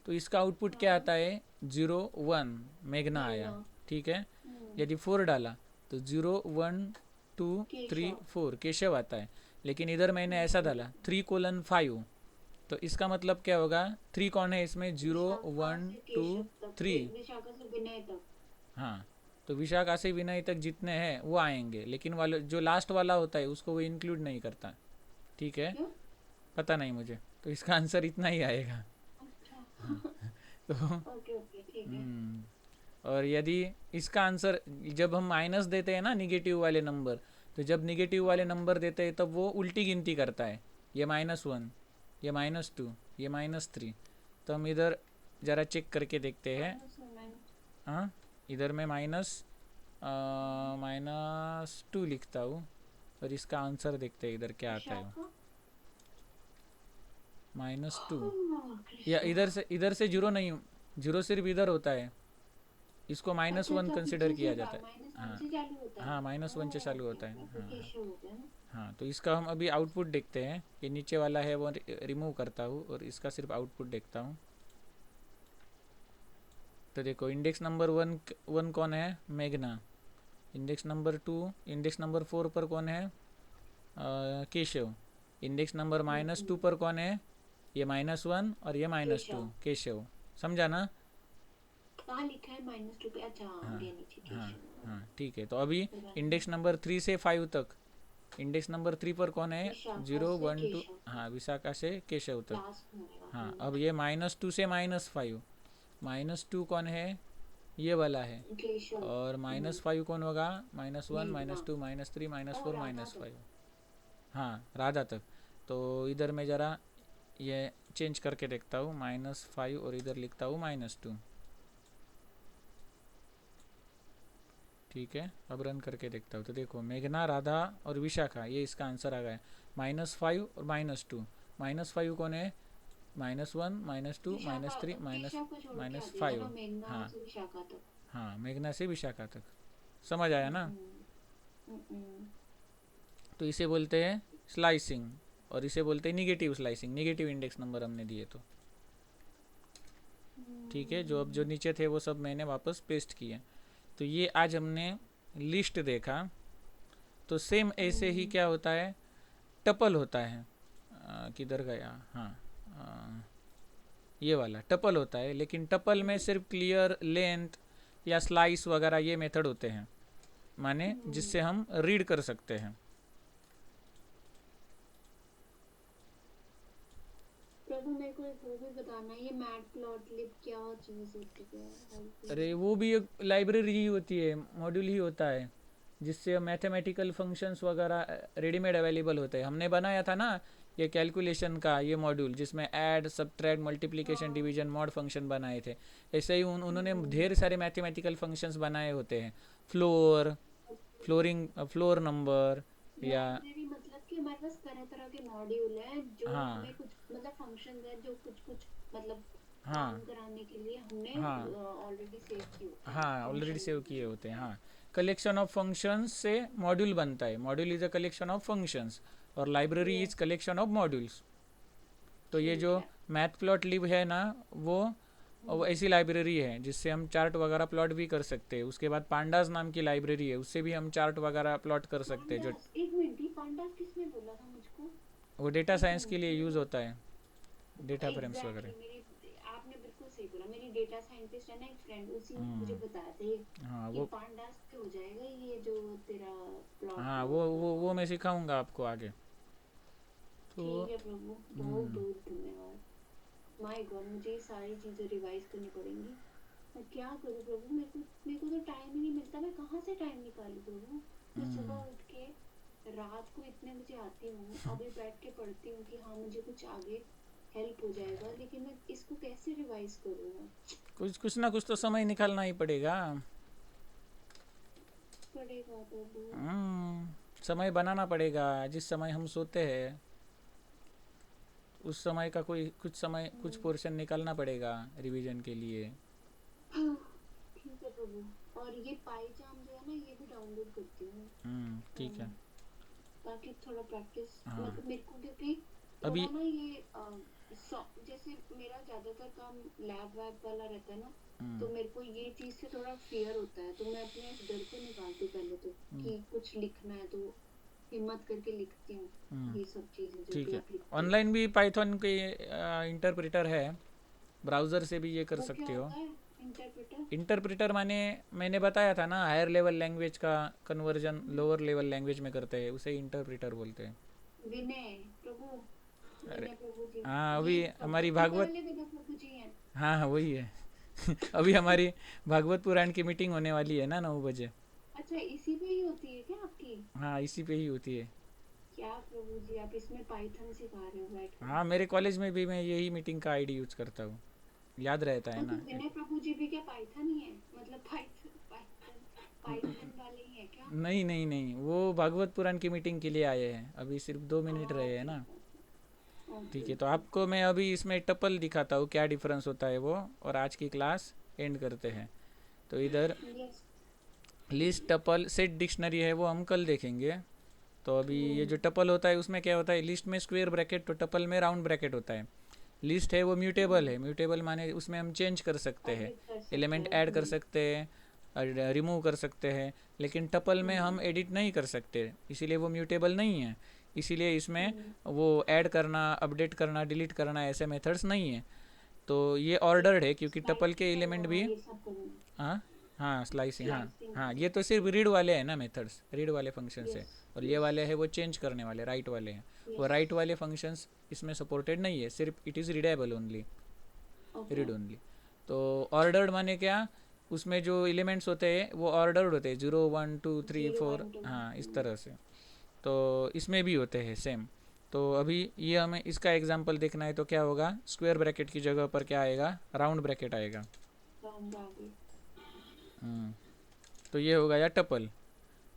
तो इसका आउटपुट क्या हाँ, आता है, 0 1 मेघना आया। मेघना। ठीक है। हम्म। यदि 4 डाला तो 0 1 2 3 केशव। 4 केशव आता है। लेकिन इधर मैंने ऐसा डाला 3:5, तो इसका मतलब क्या होगा, 3 कौन है इसमें, 0 विशाखा 1 से 2 केशव तक, 3। विशाखा से विनय तक। हाँ, तो विशाखा से विनय तक जितने हैं वो आएंगे, लेकिन वाले जो लास्ट वाला होता है उसको वो इंक्लूड नहीं करता। ठीक है। क्यों? पता नहीं मुझे, तो इसका आंसर इतना ही आएगा। अच्छा। तो ओके ओके, ठीक है। और यदि इसका आंसर, जब हम माइनस देते हैं ना निगेटिव वाले नंबर, तो जब निगेटिव वाले हाँ। नंबर देते हैं तब वो उल्टी गिनती करता है। ये -1, ये -2, ये -3। तो हम इधर ज़रा चेक करके देखते हैं। माइनस। हाँ, इधर मैं -2 लिखता हूँ और इसका आंसर देखते हैं इधर क्या आता है। विशाखा। -2, या कृष्णा। इधर से जीरो नहीं, जीरो सिर्फ इधर होता है, इसको अच्छा -1 अच्छा, कंसिडर पीछे से किया जाता है। माइनस वन हाँ से चालू होता है। हाँ, -1 से चालू ओके होता है। ओके, तो हाँ केशव हो गया ना। हाँ। तो इसका हम अभी आउटपुट देखते हैं। ये नीचे वाला है वो रिमूव करता हूँ और इसका सिर्फ आउटपुट देखता हूँ। तो देखो, इंडेक्स नंबर 1 कौन है, मेघना। इंडेक्स नंबर 2, इंडेक्स नंबर 4 पर कौन है, केशव। इंडेक्स नंबर -2 पर कौन है, ये -1 और ये -2, केशव। केशव। समझा ना। कहाँ लिखा है -2 पे? अच्छा हाँ, हाँ आगे नीचे हाँ केशव। हाँ। ठीक है, तो अभी हाँ, इंडेक्स नंबर 3 से 5 तक, इंडेक्स नंबर 3 पर कौन है, विशाखा 0 से 1 2। केशव तक हाँ, विशाखा से केशव तक। लास्ट में आएगा। हाँ, अब ये -2 से -5, -2 कौन है, ये वाला है। केशव। और -5 कौन होगा, -1 मेघना। -2 -3 -4 और राधा तक। -5। हाँ, राधा तक। तो इधर मैं ज़रा ये चेंज करके देखता हूँ, -5 और इधर लिखता हूँ -2। ठीक है, अब रन करके देखता हूँ। तो देखो, मेघना, राधा और विशाखा, ये इसका आंसर आ गया है। -5 और -2। -5 कौन है, -1 -2 विशाखा। -3 केशव को छोड़ के आ जाएगा ना, -5। मेघना हाँ से विशाखा तक। हाँ, मेघना से विशाखा तक। समझ आया ना। हम्म, हम्म, तो इसे बोलते हैं स्लाइसिंग, और इसे बोलते हैं negative slicing, negative index number हमने दिए तो। ठीक है, जो अब जो नीचे थे वो सब मैंने वापस पेस्ट किए। तो ये आज हमने लिस्ट देखा। तो सेम ऐसे ही क्या होता है, टपल होता है। किधर गया, हाँ, ये वाला टपल होता है। लेकिन टपल में सिर्फ क्लियर, लेंथ या स्लाइस वगैरह ये मेथड होते हैं, माने जिससे हम रीड कर सकते हैं। प्रभु मेरे को एक वो भी बताना, ये मैटप्लॉटलिब क्या चीज होती है? अरे, वो भी एक लाइब्रेरी ही होती है, मॉड्यूल ही होता है, जिससे मैथमेटिकल फंक्शंस वगैरह रेडीमेड अवेलेबल होते हैं। हमने बनाया था ना ये कैलकुलेशन का ये मॉड्यूल, जिसमें ऐड, सब्ट्रैक्ट, मल्टीप्लिकेशन, हाँ। डिवीजन, मॉड फंक्शन बनाए थे। ऐसे ही उन्होंने ढेर सारे मैथमेटिकल फंक्शंस बनाए होते हैं। फ्लोर, फ्लोरिंग, फ्लोर नंबर, या लाइब्रेरी मतलब कि हमारे पास तरह तरह के मॉड्यूल हैं जो हाँ हमें कुछ मतलब फंक्शन है जो कुछ कुछ मतलब काम हाँ कराने के लिए हमने हाँ ऑलरेडी सेव किए होते हैं हाँ, ऑलरेडी फंक्शन सेव किए होते हैं। हाँ, कलेक्शन ऑफ फंक्शंस से मॉड्यूल बनता है। Module is a collection of functions और library is yes. Collection of modules. तो ये ठीक जो है। मैथ प्लॉट लिब है ना, वो ऐसी लाइब्रेरी है जिससे हम चार्ट वगैरह प्लॉट भी कर सकते हैं। उसके बाद पांडास नाम की लाइब्रेरी है, उससे भी हम चार्ट वगैरह प्लॉट कर सकते हैं। जो पांडास, एक मिनट, ये पांडास किसने बोला था मुझको? वो डेटा एक साइंस के मिनट लिए यूज़ मेरा। होता है, डेटा फ्रेम्स वगैरह। एग्जैक्टली मेरी, आपने बिल्कुल सही बोला। मेरी डेटा साइंटिस्ट है ना एक फ्रेंड, उसी ने मुझे हम्म, बताया था ये। हाँ ये वो, पांडास पे हो जाएगा ये जो तेरा प्लॉट हाँ वो मैं सिखाऊंगा आपको आगे। तो ठीक है प्रभु, बहुत बहुत धन्यवाद। माय गॉड, मुझे ये सारी चीजें रिवाइज करनी पड़ेंगी। मैं क्या करूँ प्रभु, मेरे को तो टाइम ही नहीं मिलता। मैं कहाँ से टाइम निकालूं प्रभु? मैं सुबह उठ के रात को इतने बजे आती हूँ, अभी बैठ के पढ़ती हूँ कि हाँ मुझे कुछ आगे हेल्प हो जाएगा, लेकिन मैं इसको कैसे रिवाइज करूँ मैं? कुछ कुछ ना कुछ तो समय निकालना ही पड़ेगा। पड़ेगा प्रभु। समय बनाना पड़ेगा। जिस समय हम सोते हैं उस समय का कोई कुछ समय कुछ हम्म, पोर्शन निकालना पड़ेगा रिवीजन के लिए। हाँ, ठीक है प्रभु। और ये पाईचाम जो है ना, ये भी डाउनलोड करती हूँ। ठीक है। अम, ताकि थोड़ा प्रैक्टिस, हाँ मतलब मेरे को, क्योंकि थोड़ा अभी ना ये जैसे मेरा ज्यादातर काम लैब वैब वाला रहता है ना, तो मेरे को ये चीज से थोड़ा फियर होता है, तो मैं अपने इस डर को निकालती हूँ पहले तो, कि कुछ लिखना है तो हिम्मत करके लिखती हूँ ये सब चीजें जो ठीक भी है। आप लिखते हो। ऑनलाइन भी पाइथन के इंटरप्रेटर है, ब्राउज़र से भी ये कर वो क्या सकते हो। होता है इंटरप्रेटर? इंटरप्रेटर माने मैंने बताया था ना, हायर लेवल लैंग्वेज का कन्वर्जन लोअर लेवल लैंग्वेज में करते हैं, उसे इंटरप्रेटर बोलते हैं। विनय प्रभु, अरे विनय प्रभु जी। हाँ, ये अभी हमारी भगवत गीता भागवत, वाले विनय प्रभु जी हैं? हाँ हाँ वही है। अभी हमारी भागवत पुराण की मीटिंग होने वाली है ना 9 बजे। अच्छा, इसी पे ही होती है क्या आपकी? हाँ इसी पे ही होती है। क्या प्रभु जी, आप इसमें पाइथन सिखा रहे हो बैठ के? हाँ मेरे कॉलेज में भी मैं यही मीटिंग का आईडी यूज़ करता हूँ, याद रहता है तो ना। विनय प्रभु जी भी क्या पाइथन ही है, मतलब पाइथन पाइथन पाइथन वाले ही है क्या? नहीं नहीं नहीं, वो भागवत पुराण की मीटिंग के लिए आए हैं, अभी सिर्फ 2 मिनट रहे हैं ओके ना। ओके ठीक है, तो ओके। आपको मैं अभी इसमें टपल दिखाता हूँ क्या डिफरेंस होता है वो, और आज की क्लास एंड करते हैं। तो इधर yes. List tuple set dictionary है, वो हम कल देखेंगे। तो अभी ये जो टपल होता है उसमें क्या होता है, लिस्ट में स्क्वायर ब्रैकेट, तो टपल में राउंड ब्रैकेट होता है। लिस्ट है वो म्यूटेबल है, म्यूटेबल माने उसमें हम चेंज कर सकते हैं, एडिट कर सकते एलिमेंट हो। ऐड कर सकते हैं, रिमूव कर सकते हैं। लेकिन टपल में हम हम्म एडिट नहीं कर सकते, इसीलिए वो म्यूटेबल नहीं है। इसीलिए इसमें हम्म। वो ऐड करना, अपडेट करना, डिलीट करना ऐसे मेथड्स नहीं है। तो ये ऑर्डर्ड है क्योंकि टपल के स्लाइसिंग एलिमेंट भी, वगैरह ये सब करना है। हाँ हाँ स्लाइसिंग, हाँ स्लाइसिंग हाँ, ये वगैरह। तो सिर्फ रीड वाले हैं ना मेथड्स, रीड वाले फंक्शंस है। यस और ये यस वाले है वो चेंज करने वाले, राइट वाले हैं। वो यस। राइट वाले फंक्शंस इसमें सपोर्टेड नहीं है, सिर्फ it is readable only, okay. Read only. तो ऑर्डर्ड माने क्या, उसमें जो एलिमेंट्स होते हैं वो ऑर्डर्ड होते हैं, 0 1 2 3 4, 0 1 2। हाँ इस तरह से। तो इसमें भी होते हैं सेम। तो अभी ये हमें इसका एग्जांपल देखना है, तो क्या होगा, स्क्वायर ब्रैकेट की जगह पर क्या आएगा, राउंड ब्रैकेट आएगा। राउंड आगे। तो ये हो गया टपल।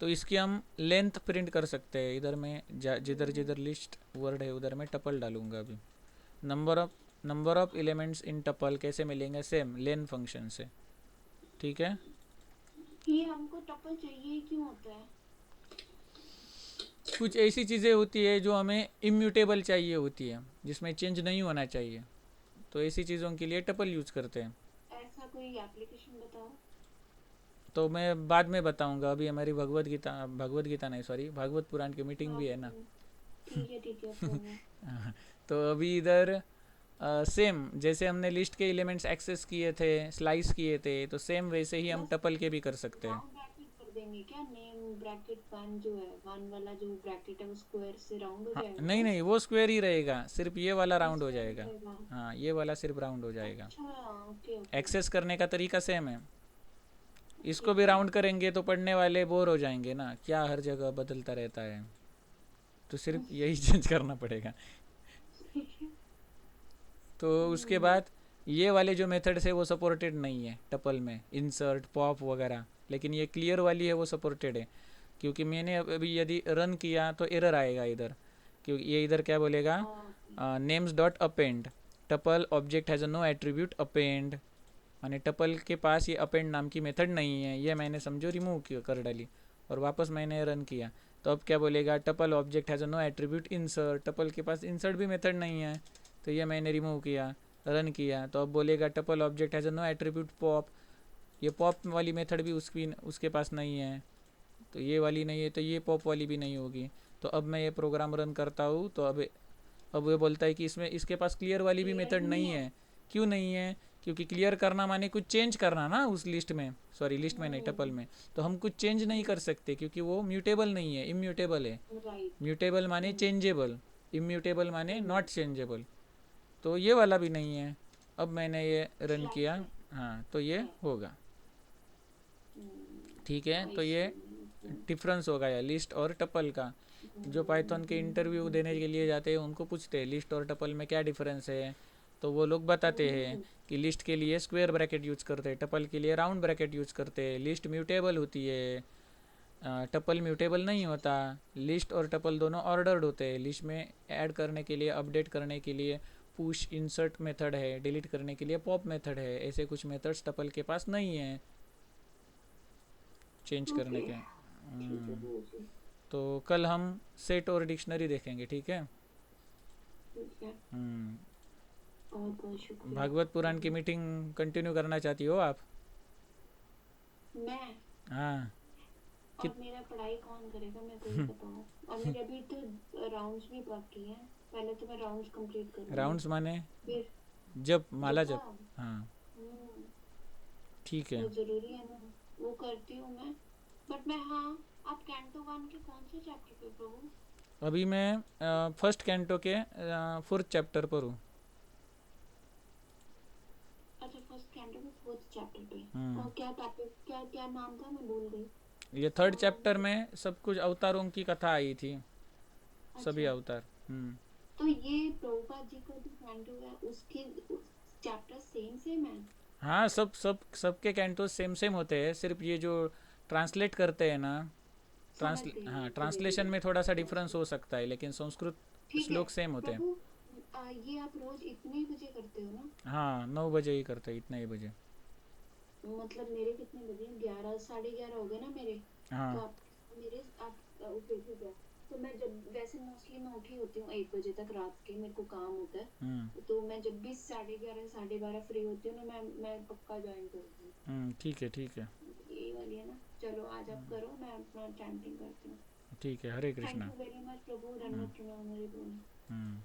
तो इसकी हम लेंथ प्रिंट कर सकते हैं, इधर मैं जिधर हम्म। जिधर लिस्ट वर्ड है उधर मैं टपल डालूंगा अभी। Number of elements in tuple कैसे मिलेंगे, सेम लेन फंक्शन से। ठीक है। ये हमको टपल चाहिए ही क्यों होता है? कुछ ऐसी चीज़ें होती है जो हमें इम्यूटेबल चाहिए होती है, जिसमें चेंज नहीं होना चाहिए, तो ऐसी चीज़ों के लिए टपल यूज़ करते हैं। ऐसा कोई एप्लीकेशन बताओ। तो मैं बाद में बताऊंगा, अभी हमारी भगवत गीता नहीं, सॉरी, भागवत पुराण की मीटिंग हाँ भी है ना। प्रभु। ठीक है प्रभु। तो अभी इधर सेम जैसे हमने लिस्ट के एलिमेंट्स एक्सेस किए थे, स्लाइस किए थे, तो सेम वैसे ही हम बस टपल के भी कर सकते हैं। राउंड ब्रैकेट कर देंगे क्या? नेम ब्रैकेट वन जो है, वन वाला जो ब्रैकेट है वो स्क्वायर से राउंड हो हाँ जाएगा नहीं नहीं, बस? वो स्क्वायर ही रहेगा, सिर्फ ये वाला ये राउंड हो स्क्वायर हो जाएगा। जाएगा। हाँ ये वाला सिर्फ राउंड हो जाएगा। अच्छा। Okay okay. एक्सेस करने का तरीका सेम है। इसको ठीक भी है। राउंड करेंगे तो पढ़ने वाले बोर हो जाएंगे ना, क्या हर जगह बदलता रहता है, तो सिर्फ यही चेंज करना पड़ेगा। ठीक है। तो उसके हम्म। बाद ये वाले जो मेथड्स है वो सपोर्टेड नहीं है टपल में, इंसर्ट पॉप वगैरह। लेकिन ये क्लियर वाली है वो सपोर्टेड है, क्योंकि मैंने अभी यदि रन किया तो एरर आएगा इधर, क्योंकि ये इधर क्या बोलेगा, okay. Names dot append tuple object has no attribute append, माने टपल के पास ये अपेंड नाम की मेथड नहीं है, ये मैंने समझो रिमूव कर डाली, और वापस मैंने रन किया तो अब क्या बोलेगा, tuple object has no attribute insert, tuple के पास इंसर्ट भी मेथड नहीं है, तो ये मैंने रिमूव किया, रन किया, तो अब बोलेगा tuple object has no attribute pop, ये पॉप वाली मेथड भी उसके पास नहीं है, तो ये वाली नहीं है, तो ये पॉप वाली भी नहीं होगी। तो अब मैं ये प्रोग्राम रन करता हूँ, तो अब ये बोलता है कि इसमें इसके पास क्लियर वाली भी क्लियर मेथड भी नहीं नहीं है। है। क्यों नहीं है, क्योंकि क्लियर करना माने कुछ चेंज करना ना उस लिस्ट में, सॉरी लिस्ट में नहीं टपल में, तो हम कुछ चेंज नहीं कर सकते क्योंकि वो म्यूटेबल नहीं है, इम्यूटेबल है। राइट। म्यूटेबल माने हम्म चेंजेबल, इम्यूटेबल माने हम्म। नॉट चेंजेबल, तो ये वाला भी नहीं है। अब मैंने ये रन स्लाइस किया, हाँ तो ये है। होगा। ठीक है, आई तो ये सी। डिफरेंस हो गया लिस्ट और टपल का। जो पाइथन के इंटरव्यू देने के लिए जाते हैं उनको पूछते हैं लिस्ट और टपल में क्या डिफरेंस है, तो वो लोग बताते हैं कि लिस्ट के लिए स्क्वायर ब्रैकेट यूज करते हैं, टपल के लिए राउंड ब्रैकेट यूज करते हैं, लिस्ट म्यूटेबल होती है, टपल म्यूटेबल नहीं होता। लिस्ट और टपल दोनों ऑर्डर्ड होते हैं, लिस्ट में ऐड करने के लिए, अपडेट करने के लिए पुश इंसर्ट मेथड है, डिलीट करने के लिए पॉप मेथड है, ऐसे कुछ मेथड्स टपल के पास नहीं है चेंज करने ओके, के। ठीक है हम्म, गुरुजी। तो कल हम सेट और डिक्शनरी देखेंगे, ठीक है। ठीक है, हम्म, बहुत बहुत शुक्रिया। भागवत पुराण की मीटिंग कंटिन्यू करना चाहती हो आप? मैं हाँ। और कित मेरा पढ़ाई कौन करेगा, मेरे को ये बताओ। और मेरे अभी तो राउंड्स भी बाकी हैं, पहले तो मैं राउंड्स कंप्लीट करूँगी, राउंड्स माने फिर जब माला जब? जपा। हाँ, हम्म, ठीक है। वो जरूरी है ना, वो करती हूँ मैं। बट मैं, हाँ, आप कैंटो वन के कौन से चैप्टर पे प्रभु? अभी मैं फर्स्ट कैंटो के फोर्थ चैप्टर पर हूँ। अच्छा, फर्स्ट कैंटो के फोर्थ चैप्टर पे। हम्म, और क्या टॉपिक, क्या क्या नाम था, मैं भूल गई। ये थर्ड चैप्टर मुझे, में सब कुछ अवतारों की कथा आई थी, सभी अच्छा, अवतार। हम्म। तो ये प्रभुपाद जी का जो कैंटो है उसके चैप्टर सेम सेम है? हाँ, सब सब सबके कैंटोस सेम सेम होते हैं, सिर्फ ये जो ट्रांसलेट करते हैं ना, समझ गई हाँ, मैं, धीरे ट्रांसलेशन धीरे में थोड़ा सा समझ डिफरेंस गई। हो सकता है, लेकिन संस्कृत ठीक है श्लोक सेम होते हैं। प्रभु, ये आप रोज इतने बजे करते हो ना? हाँ, 9 बजे ही करते हैं, इतने ही बजे। मतलब मेरे कितने बजे, 11, 11:30 हो गए ना मेरे। तो हाँ। आप मेरे आप ओके ठीक है। तो मैं जब, वैसे मोस्टली मैं उठी होती हूँ 1 बजे तक रात के, मेरे को काम होता हम्म। है, तो मैं जब भी 11:30 12:30 फ्री होती हूँ ना, मैं पक्का ज्वाइन करूँगी। ठीक है, ठीक है। यही वाली है ना? चलो आज आप करो, मैं अपना चैंटिंग करती हूँ। ठीक है, Hare thank Krishna. You very much प्रभु, हम्म। दंडवत प्रणाम हरि बोल। हम्म।